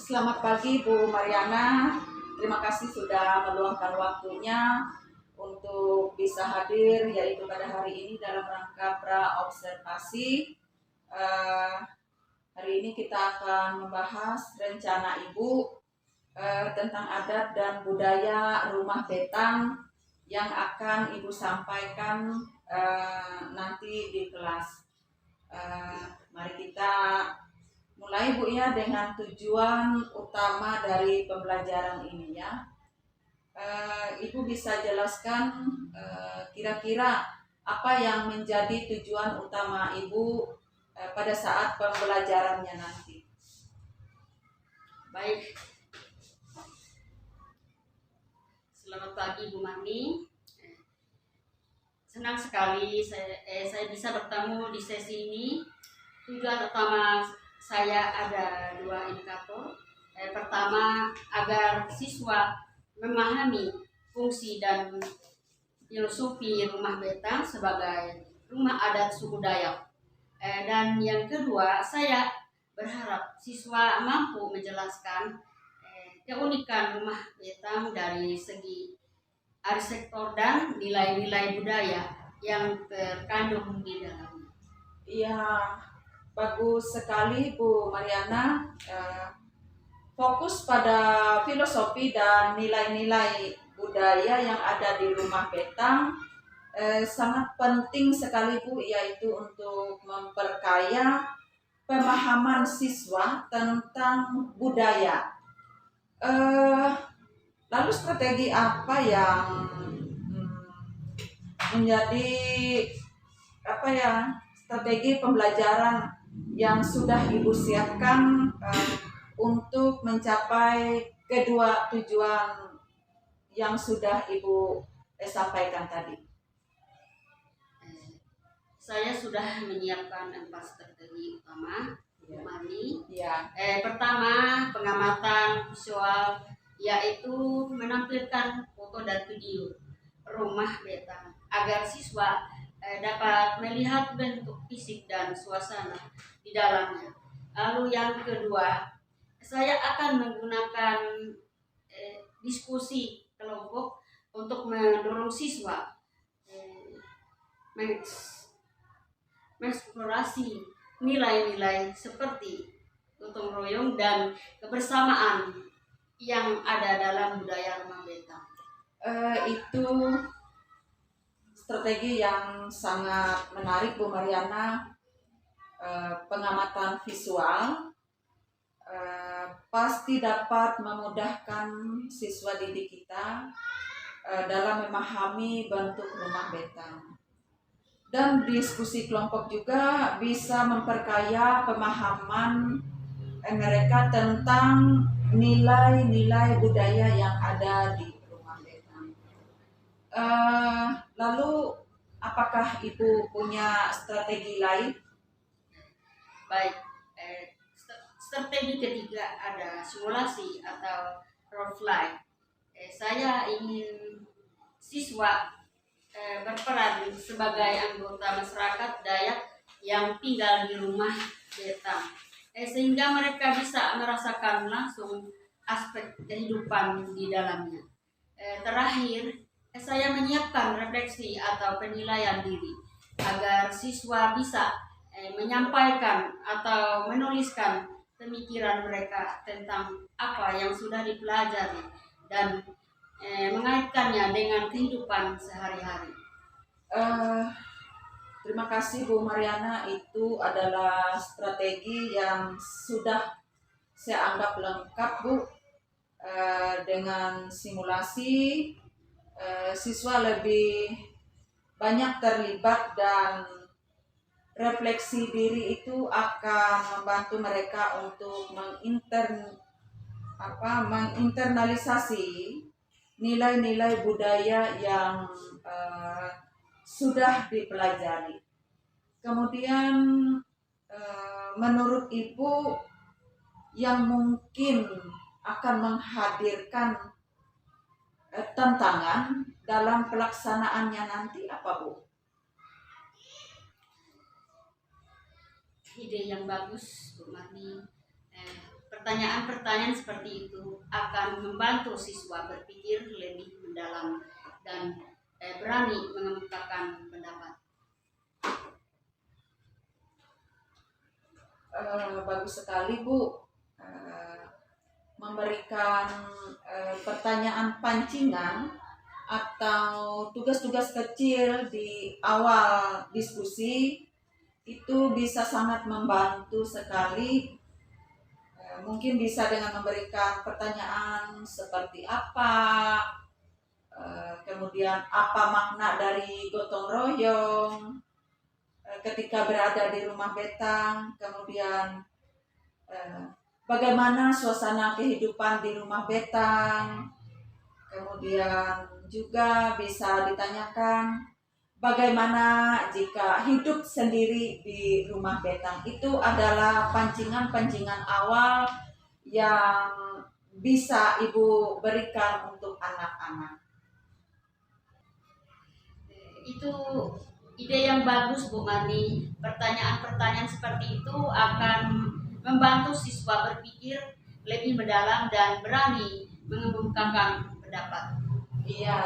Selamat pagi Bu Mariana, terima kasih sudah meluangkan waktunya untuk bisa hadir yaitu pada hari ini dalam rangka pra-observasi. Eh, Hari ini kita akan membahas rencana Ibu tentang adat dan budaya rumah betang yang akan Ibu sampaikan nanti di kelas. Mari kita mulai Bu ya dengan tujuan utama dari pembelajaran ini ya. Ibu bisa jelaskan kira-kira apa yang menjadi tujuan utama Ibu pada saat pembelajarannya nanti. Baik, selamat pagi Bu Mami. Senang sekali saya bisa bertemu di sesi ini. Tujuan utama saya ada dua indikator. Pertama, agar siswa memahami fungsi dan filosofi rumah betang sebagai rumah adat suku Dayak. Dan yang kedua, saya berharap siswa mampu menjelaskan keunikan rumah betang dari segi arsitektur dan nilai-nilai budaya yang terkandung di dalamnya. Iya, bagus sekali Bu Mariana. Fokus pada filosofi dan nilai-nilai budaya yang ada di rumah betang sangat penting sekali Bu, yaitu untuk memperkaya pemahaman siswa tentang budaya. Lalu strategi apa yang menjadi strategi pembelajaran yang sudah Ibu siapkan untuk mencapai kedua tujuan yang sudah Ibu sampaikan tadi? Saya sudah menyiapkan 4 strategi utama, Bu Mami. Ya. Pertama, pengamatan visual, yaitu menampilkan foto dan video rumah betang agar siswa dapat melihat bentuk fisik dan suasana di dalamnya. Lalu yang kedua, saya akan menggunakan diskusi kelompok untuk mendorong siswa mengeksplorasi nilai-nilai seperti gotong royong dan kebersamaan yang ada dalam budaya rumah betang. Itu strategi yang sangat menarik Bu Mariana. Pengamatan visual pasti dapat memudahkan siswa didik kita dalam memahami bentuk rumah betang. Dan diskusi kelompok juga bisa memperkaya pemahaman mereka tentang nilai-nilai budaya yang ada di rumah betang. Lalu apakah Ibu punya strategi lain? Baik, strategi ketiga ada simulasi atau role play. Saya ingin siswa berperan sebagai anggota masyarakat Dayak yang tinggal di rumah betang, sehingga mereka bisa merasakan langsung aspek kehidupan di dalamnya. Terakhir, saya menyiapkan refleksi atau penilaian diri agar siswa bisa menyampaikan atau menuliskan pemikiran mereka tentang apa yang sudah dipelajari dan mengaitkannya dengan kehidupan sehari-hari. Terima kasih Bu Mariana, itu adalah strategi yang sudah saya anggap lengkap Bu. Dengan simulasi siswa lebih banyak terlibat dan refleksi diri itu akan membantu mereka untuk menginternalisasi nilai-nilai budaya yang sudah dipelajari. Kemudian menurut Ibu yang mungkin akan menghadirkan tantangan dalam pelaksanaannya nanti apa Bu? Ide yang bagus Bu Mami. pertanyaan-pertanyaan seperti itu akan membantu siswa berpikir lebih mendalam dan berani mengemukakan pendapat. Bagus sekali Bu, memberikan pertanyaan pancingan atau tugas-tugas kecil di awal diskusi itu bisa sangat membantu sekali. Mungkin bisa dengan memberikan pertanyaan seperti apa, kemudian apa makna dari gotong royong ketika berada di rumah betang, kemudian bagaimana suasana kehidupan di rumah betang, kemudian juga bisa ditanyakan bagaimana jika hidup sendiri di rumah betang. Itu adalah pancingan-pancingan awal yang bisa Ibu berikan untuk anak-anak. Itu ide yang bagus Bu Marni. Pertanyaan-pertanyaan seperti itu akan membantu siswa berpikir lebih mendalam dan berani mengemukakan pendapat. Iya,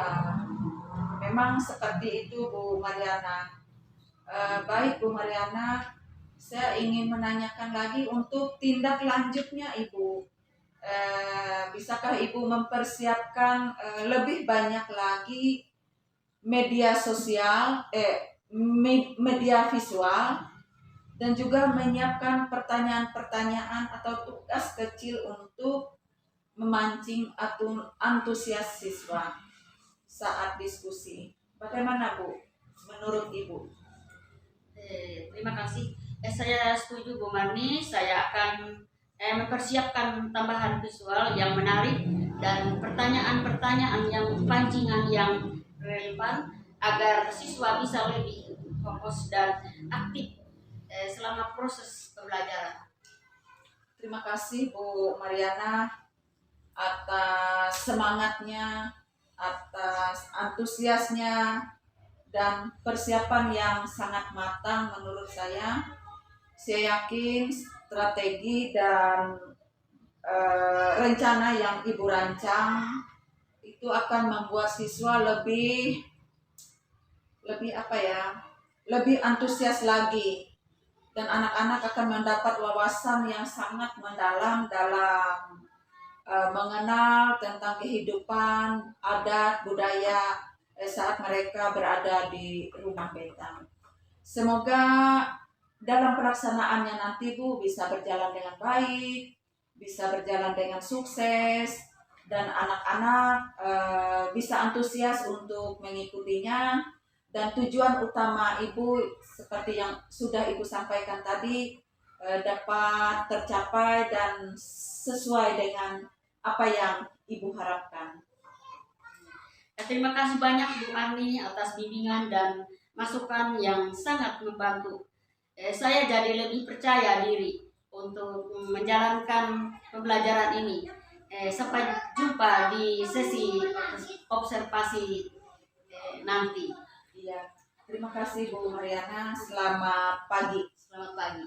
memang seperti itu Bu Mariana. Baik Bu Mariana, saya ingin menanyakan lagi untuk tindak lanjutnya Ibu. Bisakah Ibu mempersiapkan lebih banyak lagi media sosial, media visual, dan juga menyiapkan pertanyaan-pertanyaan atau tugas kecil untuk memancing antusias siswa saat diskusi. Bagaimana Bu, menurut Ibu? Terima kasih. Saya setuju Bu Marni. Saya akan mempersiapkan tambahan visual yang menarik dan pertanyaan-pertanyaan yang pancingan yang relevan agar siswa bisa lebih fokus dan aktif selama proses pembelajaran. Terima kasih Bu Mariana atas semangatnya, atas antusiasnya, dan persiapan yang sangat matang menurut saya. Saya yakin strategi dan rencana yang Ibu rancang itu akan membuat siswa lebih antusias lagi, dan anak-anak akan mendapat wawasan yang sangat mendalam dalam mengenal tentang kehidupan, adat, budaya saat mereka berada di rumah betang. Semoga dalam pelaksanaannya nanti Bu bisa berjalan dengan baik, bisa berjalan dengan sukses, dan anak-anak bisa antusias untuk mengikutinya. Dan tujuan utama Ibu seperti yang sudah Ibu sampaikan tadi dapat tercapai dan sesuai dengan apa yang Ibu harapkan. Terima kasih banyak Bu Marni atas bimbingan dan masukan yang sangat membantu. Saya jadi lebih percaya diri untuk menjalankan pembelajaran ini. Sampai jumpa di sesi observasi nanti. Iya, terima kasih Bu Mariana. Selamat pagi. Selamat pagi.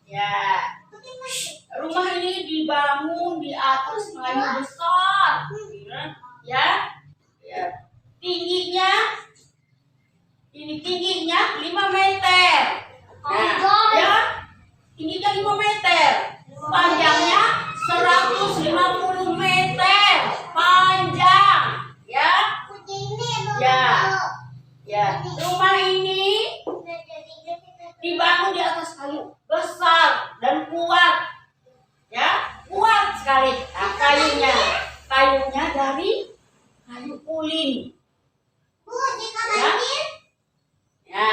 Ya, rumah ini dibangun di atas kayu besar, ya, ya. Tingginya 5 meter. Nah, ya, tingginya 5 meter, panjangnya 150 meter, panjang, ya, ya, ya. Rumah ini dibangun di atas kayu besar dan kuat, ya, kuat sekali. Nah, kayunya dari kayu ulin, ya, ya.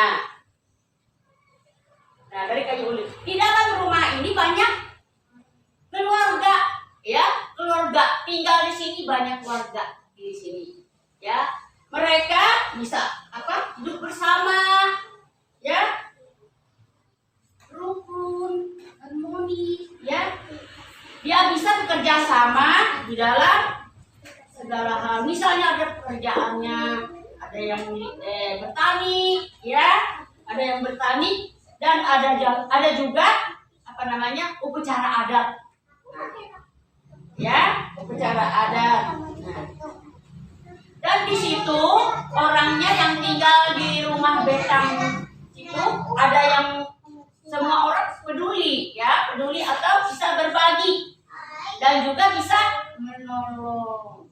Nah, dari kayu ulin. Di dalam rumah ini banyak keluarga, ya, keluarga tinggal di sini, banyak keluarga di sini, ya. Mereka bisa apa? Hidup bersama, ya. Rukun, harmoni, ya. Dia bisa bekerja sama di dalam segala hal. Misalnya ada pekerjaannya, ada yang bertani, ya, ada yang bertani, dan ada juga apa namanya, upacara adat, ya, upacara adat. Nah, dan di situ orangnya yang tinggal di rumah betang itu ada yang semua orang peduli, ya, peduli atau bisa berbagi dan juga bisa menolong,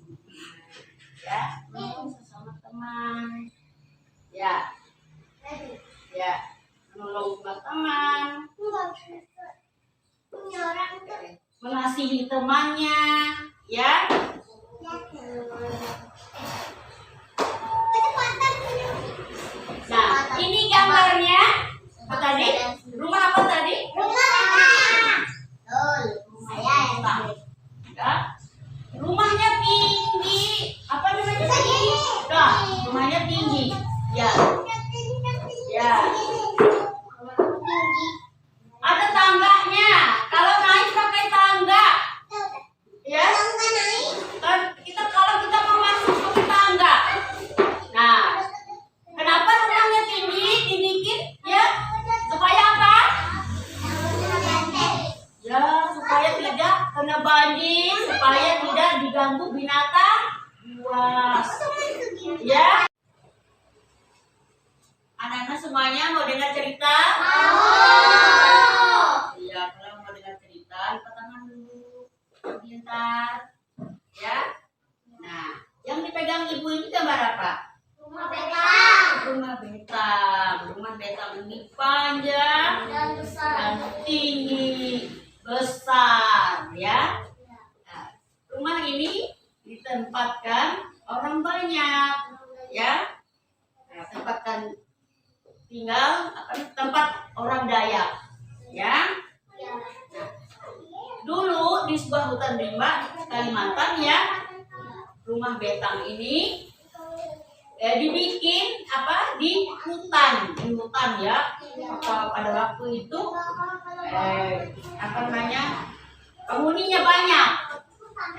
ya, menolong sesama teman, ya, ya, menolong sama teman, mengasihi temannya, ya. Nah, ini gambarnya apa tadi? Rumah apa tadi? Ya. Rumahnya tinggi. Apa namanya tadi? Nah, rumahnya tinggi. Ya. Ya. Ada tangganya. Kalau naik pakai tangga. Ya. Kalau kita mau masuk pakai tangga. Nah, kenapa rumahnya tinggi? Tinggi, ya. Supaya apa? Ya, supaya tidak kena banjir, supaya tidak diganggu binatang buas. Ya. Anak-anak semuanya mau dengar cerita? Iya, kalau mau dengar cerita, lipat tangan dulu. Pintar. Ya. Nah, yang dipegang ibu ini gambar apa? Rumah betang. Rumah betang ini panjang dan tinggi, besar, ya. Nah, rumah ini ditempatkan orang banyak, ya. Nah, tempatkan tinggal tempat orang Dayak, ya. Nah, dulu di sebuah hutan rimba Kalimantan, ya, rumah betang ini dibikin apa di hutan ya. Pada waktu itu apa namanya, penghuninya banyak.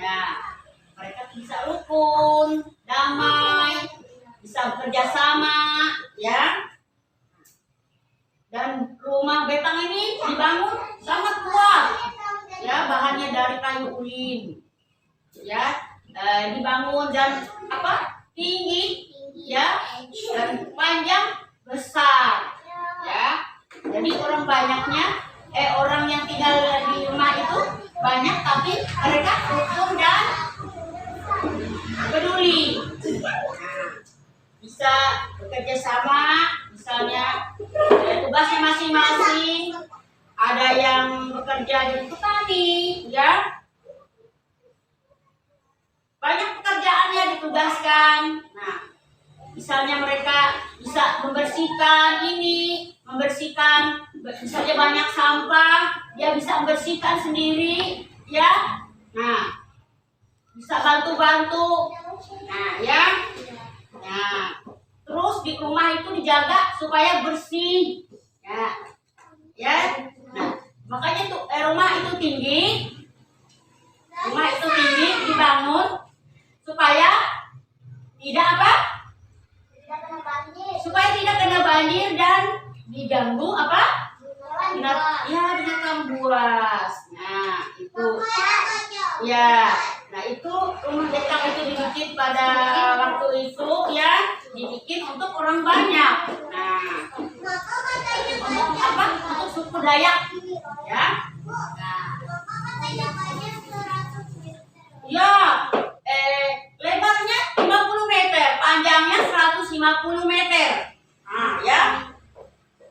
Nah, mereka bisa rukun, damai, bisa bekerja sama, ya. Dan rumah betang ini dibangun sangat kuat, ya, bahannya dari kayu ulin, ya. Dibangun dan apa, tinggi, ya, dan panjang, besar, ya. Jadi orang yang tinggal di rumah itu banyak, tapi mereka rukun dan peduli. Bisa bekerja sama, misalnya tugasnya masing-masing. Ada yang bekerja di petani, ya. Banyak pekerjaannya ditugaskan. Nah, misalnya mereka bisa membersihkan misalnya banyak sampah, dia bisa membersihkan sendiri, ya. Nah, bisa bantu-bantu. Nah, ya. Nah, terus di rumah itu dijaga supaya bersih, ya. Ya. Nah, makanya tuh rumah itu tinggi. Rumah itu tinggi dibangun supaya tidak apa? Supaya tidak kena banjir dan diganggu apa? Binatang Ya, nah itu rumah betang itu dibikin pada waktu itu ya, dibikin untuk orang banyak. Nah, untuk apa? Untuk suku Dayak, ya. Nah, ya, lebarnya 50 meter, panjangnya 150 meter. Nah, ya,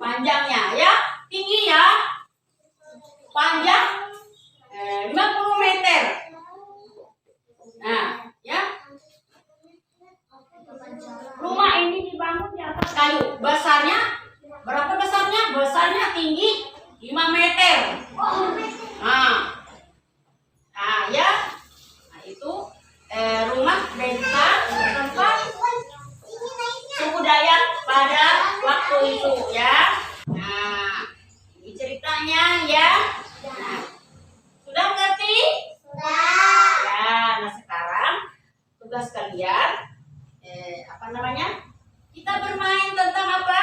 panjangnya ya, tinggi ya, panjang 50 meter. Nah, ya. Rumah ini dibangun di atas kayu. Besarnya berapa besarnya? Besarnya tinggi 5 meter. Nah, nah ya. Nah, itu rumah bentang tempat suku Dayak pada waktu itu ya. Nah, ini ceritanya ya. Nah, sudah mengerti? Ya, nah sekarang tugas kalian apa namanya? Kita bermain tentang apa?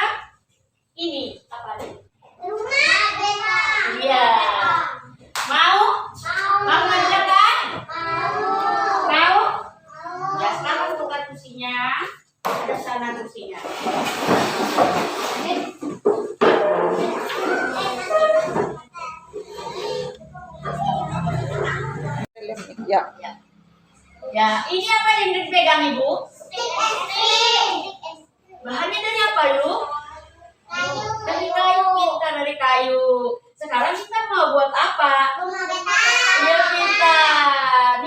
Ini apa nih? Rumah betang. Iya. Mau? Mau ngerjakan? Mau? Ya, sekarang tukar kursinya. Ada sana kursinya. Ya. Ya, ini apa yang dipegang Ibu? Bahannya dari apa, Lu? Dari kayu, kita dari kayu. Sekarang kita mau buat apa? Rumah betang. Ya, kita.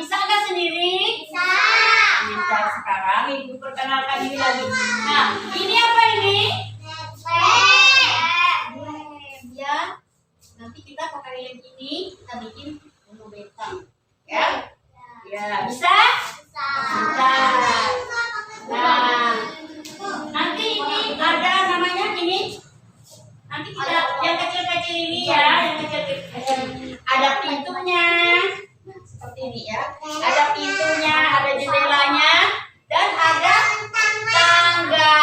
Bisa nggak sendiri? Bisa. Sekarang Ibu perkenalkan ini lagi. Nah, ini apa ini? Ya. Nanti kita pakai yang ini, kita bikin rumah betang. Ya? Ya, bisa? Bisa. Nah, nanti ini ada namanya ini. Nanti kita yang kecil-kecil ini ya, yang kecil-kecil. Ada pintunya. Seperti ini ya. Ada pintunya, ada jendelanya, dan ada tangga.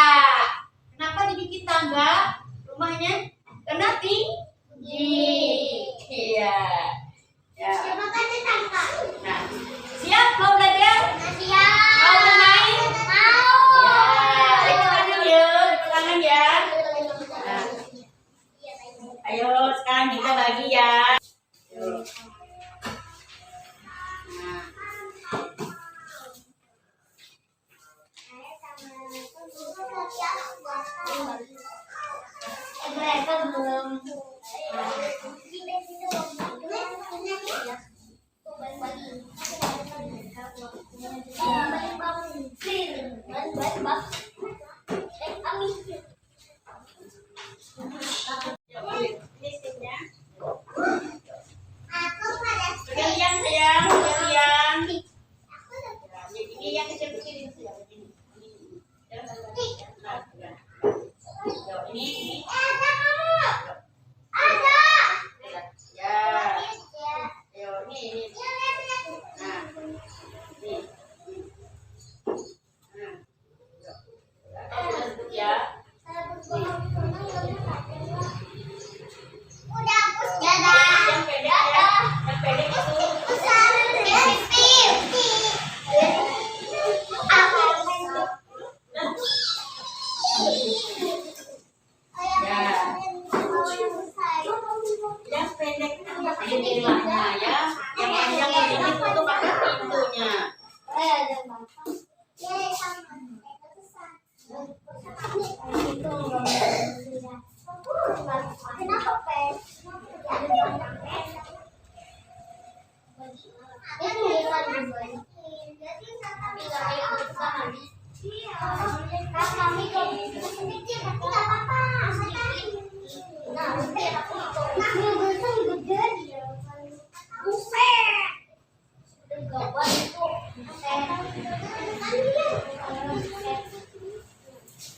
Kenapa dibikin tangga? Rumahnya karena tinggi. Iya. Ya. Nah, siap mau belajar? Mau bermain? Ya, lipat tangan ya, lipat tangan ya. Nah, ayo sekarang kita bagi ya. Nah, Mereka belum. ini sticknya. Kalian sayang, kalian. Ini yang kecil-kecil ini sayang. Ini. Nah, ya. Ini. Ya. Ayo, ini. Nah, ini. Nah. Kamu duduk ya. Yang pendek ya. Yang pendek itu. Yang pendek itu jendelanya ya. Yang panjang ini untuk pakai pintunya.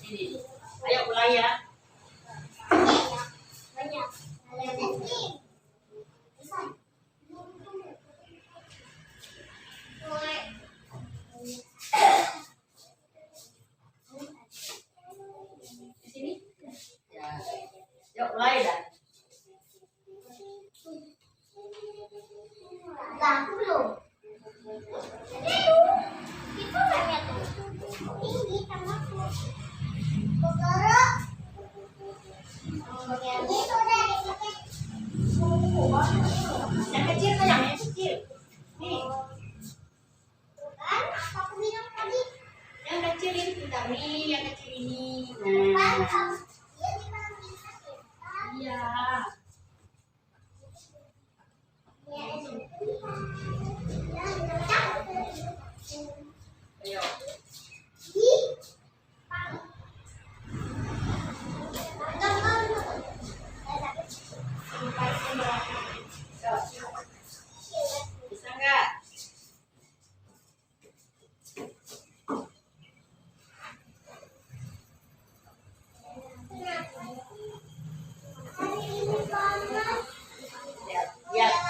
Ini. Ayo mulai ya. Di sini. Ya. Yuk mulai dah. Itu banyak tuh. Tinggi sama tuh. Kokoro. Itu udah dipakai. Yang kecil sayang, yang kecil. Nih, Tuh kan, apa aku bilang tadi? yang kecil ini bentar nih, yang kecil ini. Kan, Nah, dia dibilang bisa kita. iya. Ya, itu. Ayo. Bisa nggak?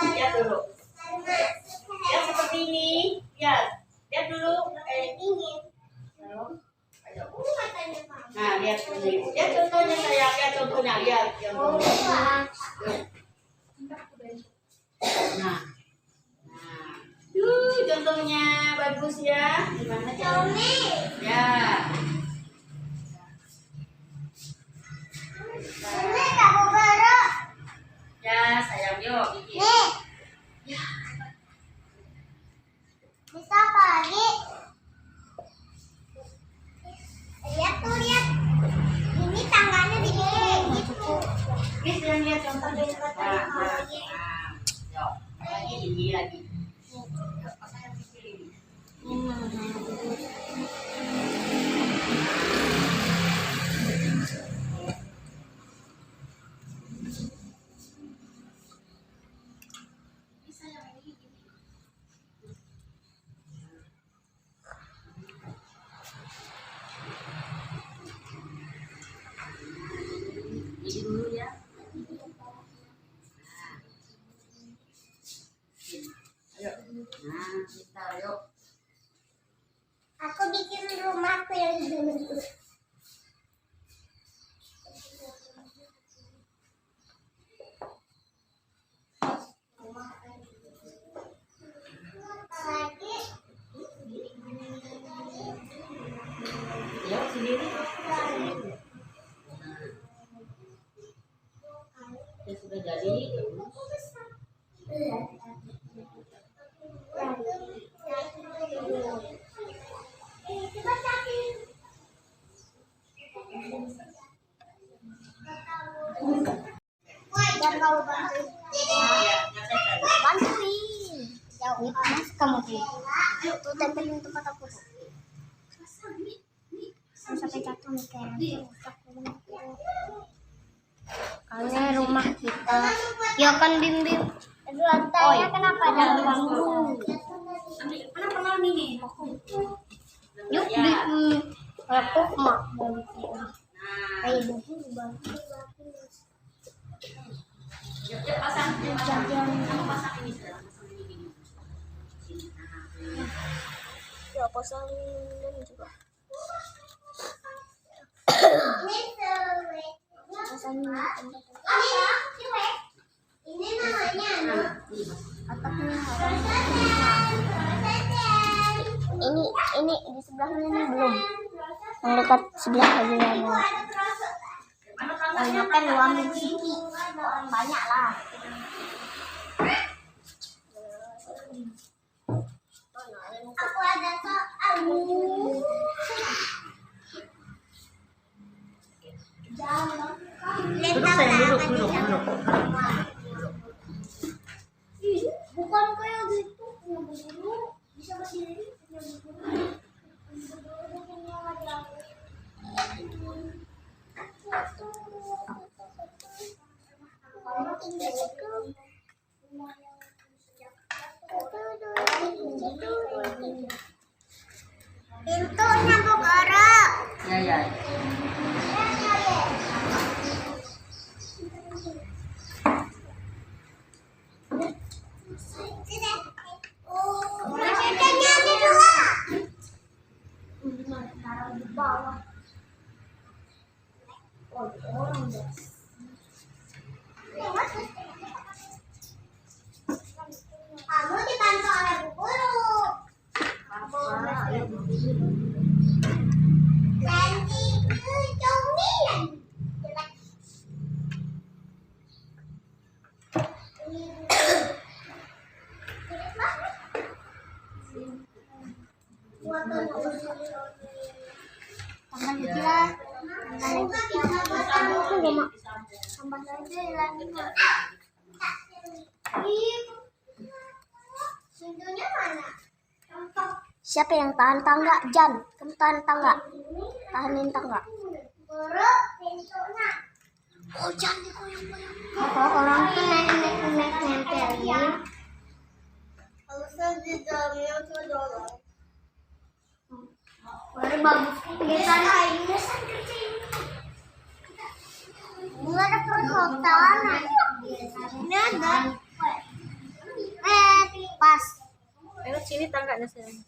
Lihat dulu. Lihat seperti ini. Lihat dulu. Ayo. Nah, lihat ini. Lihat contohnya sayang. Lihat contohnya. Lihat contohnya. Nah. Contohnya bagus ya. Gimana caranya? Ya. Ya, sayang yuk bikin. Bisa pagi. Lihat tuh, lihat. Ini tangannya dibikin gitu. Bis yang lihat contohnya. Yuk. Lagi ini lagi. Yuk, pakai yang kecil ini. Bisa yang ini gini. Ini dulu ya. Ayo. Nah, kita yuk. Aku bikin rumahku yang dulu. Lagi. Yuk sendiri. Ya sudah jadi. Dan kau bantuin. Ya, saya cari. Bantuin. Jauh. Mas kamu tuh. Tuh tempelin tempat aku tuh. Sampai jatuh nih kayak karena rumah kita ya kan bim-bim lantainya kenapa ada bambu Kenapa malam ini? yuk Ya. bim lapuk mak Nah, kayak begini bambu yuk pasang. Kamu pasang ini sekarang. Pasang ini gini. Sini. Nah, ya pasang ini juga pasang ini namanya atapnya ini di sebelahnya ini belum yang dekat sebelah lagi yang banyak kan lu ambil sini orang banyak lah aku ada soal Duduk sayang, duduk. bukan kayak gitu yang begini bisa berdiri yang begini pintunya Bogoro. Ya. Pintunya ada dua. Taruh di bawah. Orang deh. Kamu dibantu oleh Bu Guru. Tambah lagi lah. Tambah lagi lah. Sindunya mana? Siapa yang tahan tangga? Jan, kamu tahan tangga. Tahanin tangga. Oh, Jan digoyang-goyang. Oh, orang tuh naik nempelin. Harusnya di dalamnya tuh dorong. Baru bagus. Biasa ini nggak ada perosotan. Ini ada. Pas. Ayo sini tangganya sini.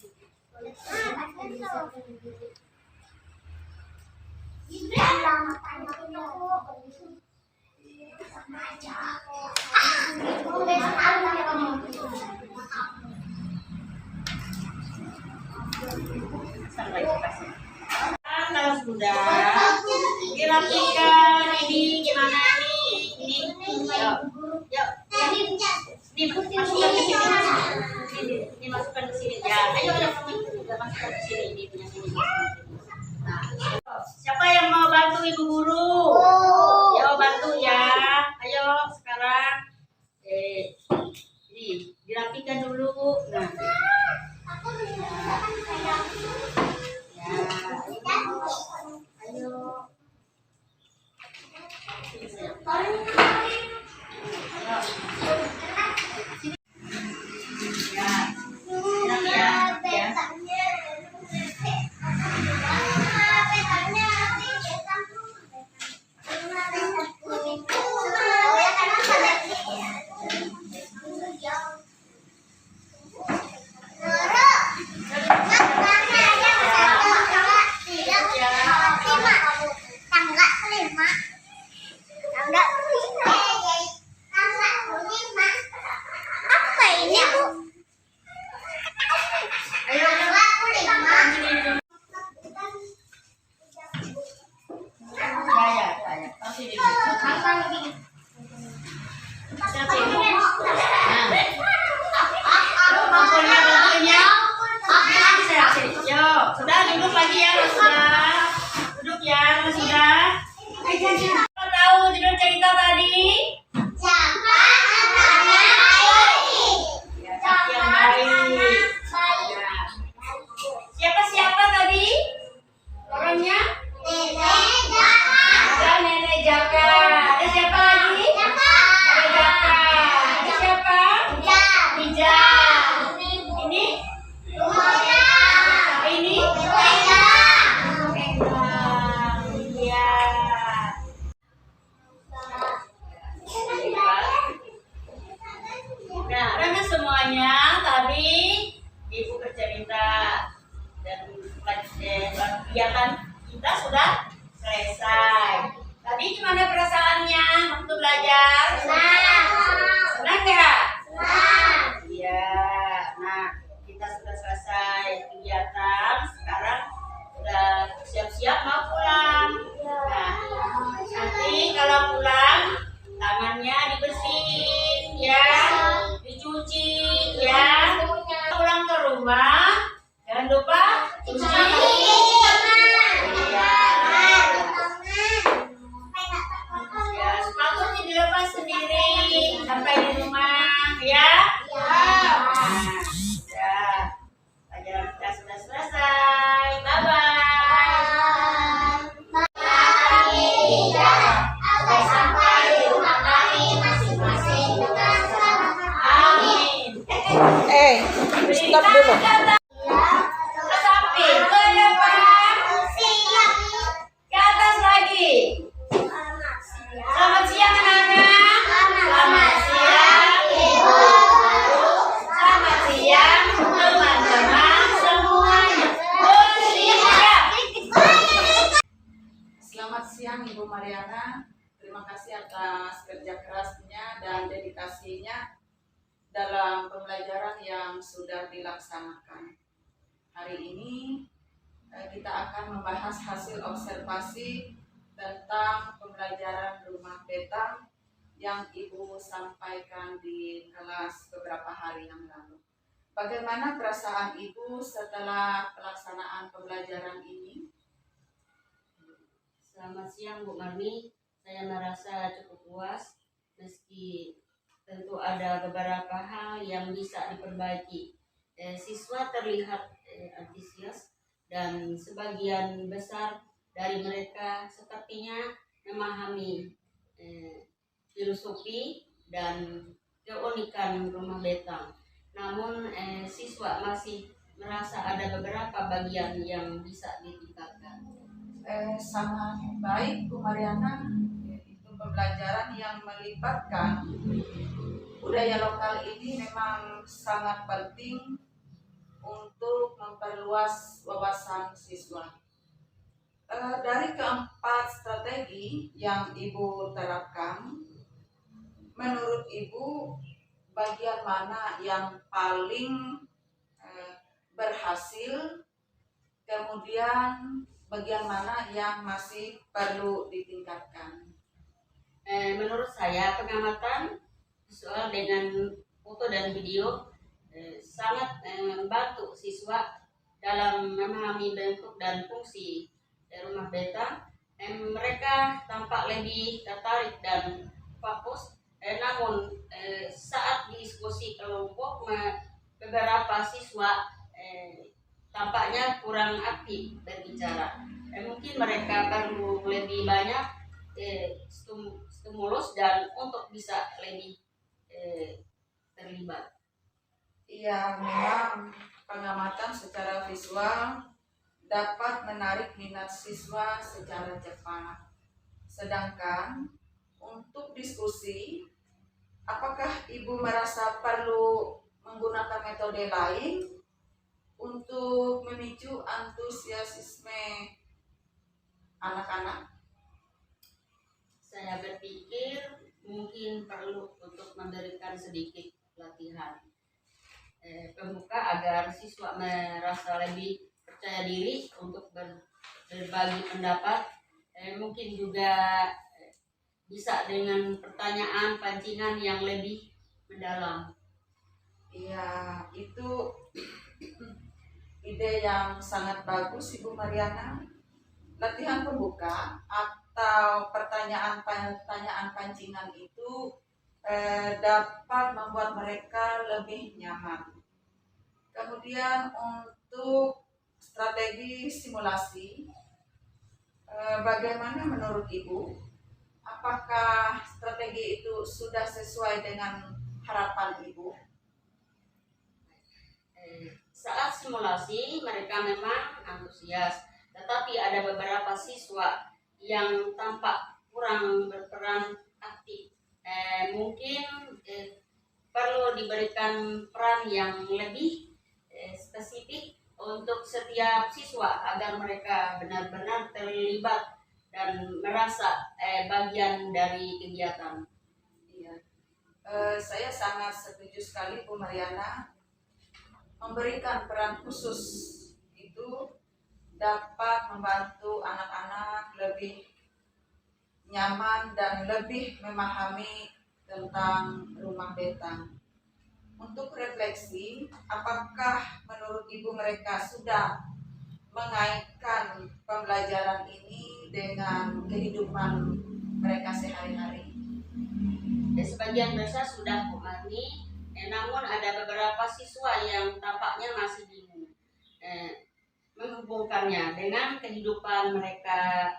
Kalau sudah dirapikan ini gimana nih? Yuk, yuk. Ini masukkan ke sini. Ini masukkan ke sini. Ya, ayo juga masukkan ke sini. Ini punya sini. Nah, siapa yang mau bantu ibu guru? Ya, bantu ya. Ayo sekarang. Ini dirapikan dulu. Nah. Sudah duduk lagi ya, sudah duduk ya, sudah. Tahu judul cerita tadi? Yang baik. Siapa tadi? Orangnya? Ada Nenek Jaka. Ada siapa lagi? Ada Jaka. Ada siapa? Ija. Ini? Ini? Iya. Nah, karena semuanya tadi Ibu bercerita dan kegiatan kita sudah selesai. Tadi gimana perasaannya waktu belajar? Senang nggak? Iya. Nah, kita sudah selesai kegiatan. Sekarang sudah siap-siap mau pulang. Nah, nanti kalau pulang tangannya dibersihin ya, dicuci ya. Pulang ke rumah jangan lupa cuci. Ya, sepatunya dilepas sendiri sampai di rumah ya. Ya, pelajaran kita sudah selesai. Bye bye. Stop dulu. Ke samping, ke depan, ke atas lagi. Selamat siang anak-anak. Selamat siang ibu. Selamat siang teman-teman semuanya. Bersiap. Selamat siang Ibu Mariana. Terima kasih atas kerja kerasnya dan dedikasinya dalam pembelajaran yang sudah dilaksanakan. Hari ini kita akan membahas hasil observasi tentang pembelajaran rumah peta yang Ibu sampaikan di kelas beberapa hari yang lalu. Bagaimana perasaan Ibu setelah pelaksanaan pembelajaran ini? Selamat siang Bu Marni, saya merasa cukup puas meski tentu ada beberapa hal yang bisa diperbaiki. Siswa terlihat antusias dan sebagian besar dari mereka sepertinya memahami filosofi dan keunikan rumah betang. Namun siswa masih merasa ada beberapa bagian yang bisa ditingkatkan. Sangat baik Bu Mariana, itu pembelajaran yang melibatkan budaya lokal ini memang sangat penting untuk memperluas wawasan siswa. Dari keempat strategi yang Ibu terapkan, menurut Ibu bagian mana yang paling berhasil, kemudian bagian mana yang masih perlu ditingkatkan? Menurut saya pengamatan visual dengan foto dan video sangat membantu siswa dalam memahami bentuk dan fungsi rumah betang. Mereka tampak lebih tertarik dan fokus. Namun saat diskusi kelompok beberapa siswa tampaknya kurang aktif berbicara. Mungkin mereka perlu lebih banyak stimulus dan untuk bisa lebih terlibat. Iya, memang pengamatan secara visual dapat menarik minat siswa secara cepat. Sedangkan untuk diskusi, apakah Ibu merasa perlu menggunakan metode lain untuk memicu antusiasme anak-anak? Saya berpikir mungkin perlu untuk memberikan sedikit latihan pembuka agar siswa merasa lebih percaya diri untuk berbagi pendapat. Mungkin juga bisa dengan pertanyaan pancingan yang lebih mendalam. Iya, itu ide yang sangat bagus Ibu Mariana. Latihan pembuka atau pertanyaan-pertanyaan pancingan itu dapat membuat mereka lebih nyaman. Kemudian untuk strategi simulasi, bagaimana menurut Ibu? Apakah strategi itu sudah sesuai dengan harapan Ibu? Saat simulasi mereka memang antusias, tetapi ada beberapa siswa yang tampak kurang berperan aktif. Mungkin perlu diberikan peran yang lebih spesifik untuk setiap siswa agar mereka benar-benar terlibat dan merasa bagian dari kegiatan. Iya, saya sangat setuju sekali Bu Mariana. Memberikan peran khusus itu dapat membantu anak-anak lebih nyaman dan lebih memahami tentang rumah betang. Untuk refleksi, apakah menurut Ibu mereka sudah mengaitkan pembelajaran ini dengan kehidupan mereka sehari-hari? Sebagian besar sudah Bu Marni, namun ada beberapa siswa yang tampaknya masih bingung menghubungkannya dengan kehidupan mereka.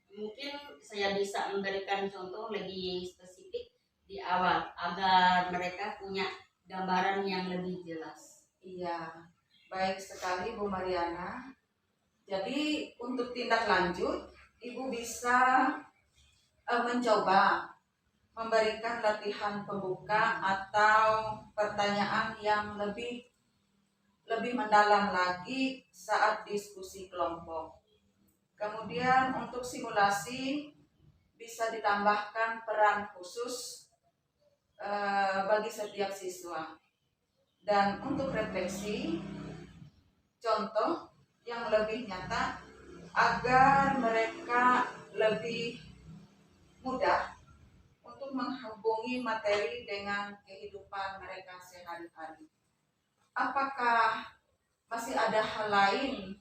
Mungkin saya bisa memberikan contoh lebih spesifik di awal agar mereka punya gambaran yang lebih jelas. Iya, baik sekali Bu Mariana. Jadi untuk tindak lanjut, Ibu bisa mencoba memberikan latihan pembuka atau pertanyaan yang lebih mendalam lagi saat diskusi kelompok. Kemudian untuk simulasi bisa ditambahkan peran khusus bagi setiap siswa. Dan untuk refleksi, contoh yang lebih nyata agar mereka lebih mudah untuk menghubungi materi dengan kehidupan mereka sehari-hari. apakah masih ada hal lain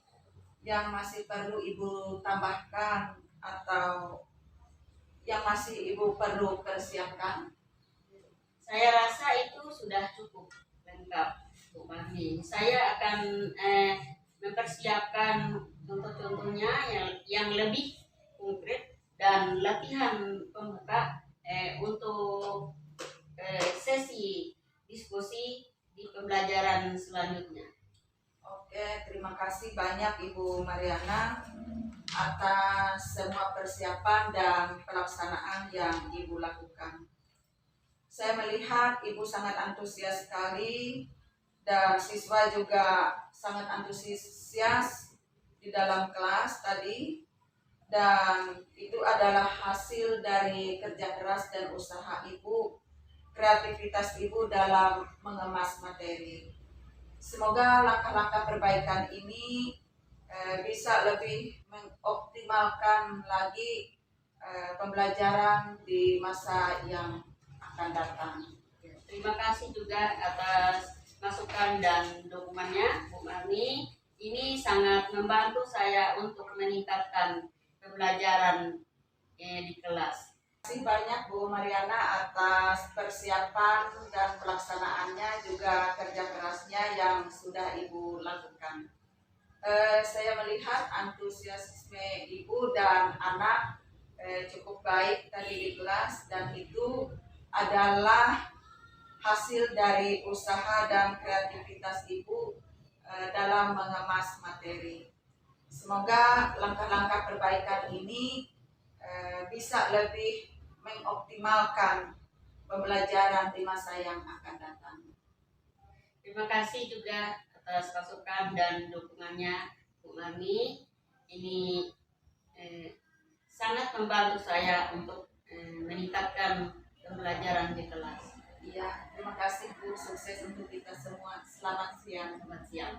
yang masih perlu Ibu tambahkan atau yang masih Ibu perlu persiapkan? Saya rasa itu sudah cukup lengkap, Bu Mami. Saya akan mempersiapkan contoh-contohnya yang lebih konkret dan latihan pembuka untuk sesi diskusi di pembelajaran selanjutnya. Oke, terima kasih banyak Ibu Mariana atas semua persiapan dan pelaksanaan yang Ibu lakukan. Saya melihat Ibu sangat antusias sekali dan siswa juga sangat antusias di dalam kelas tadi, dan itu adalah hasil dari kerja keras dan usaha Ibu, kreativitas Ibu dalam mengemas materi. Semoga langkah-langkah perbaikan ini bisa lebih mengoptimalkan lagi pembelajaran di masa yang akan datang. Terima kasih juga atas masukan dan dokumennya, Bu Marni. Ini sangat membantu saya untuk meningkatkan pembelajaran di kelas. Terima kasih banyak Bu Mariana atas persiapan dan pelaksanaannya, juga kerja kerasnya yang sudah Ibu lakukan. Saya melihat antusiasme Ibu dan anak cukup baik tadi di kelas, dan itu adalah hasil dari usaha dan kreativitas Ibu dalam mengemas materi. Semoga langkah-langkah perbaikan ini bisa lebih mengoptimalkan pembelajaran di masa yang akan datang. Terima kasih juga atas masukan dan dukungannya, Bu Mami. Ini sangat membantu saya untuk meningkatkan pembelajaran di kelas. Iya, terima kasih Bu. Sukses untuk kita semua. Selamat siang. Selamat siang.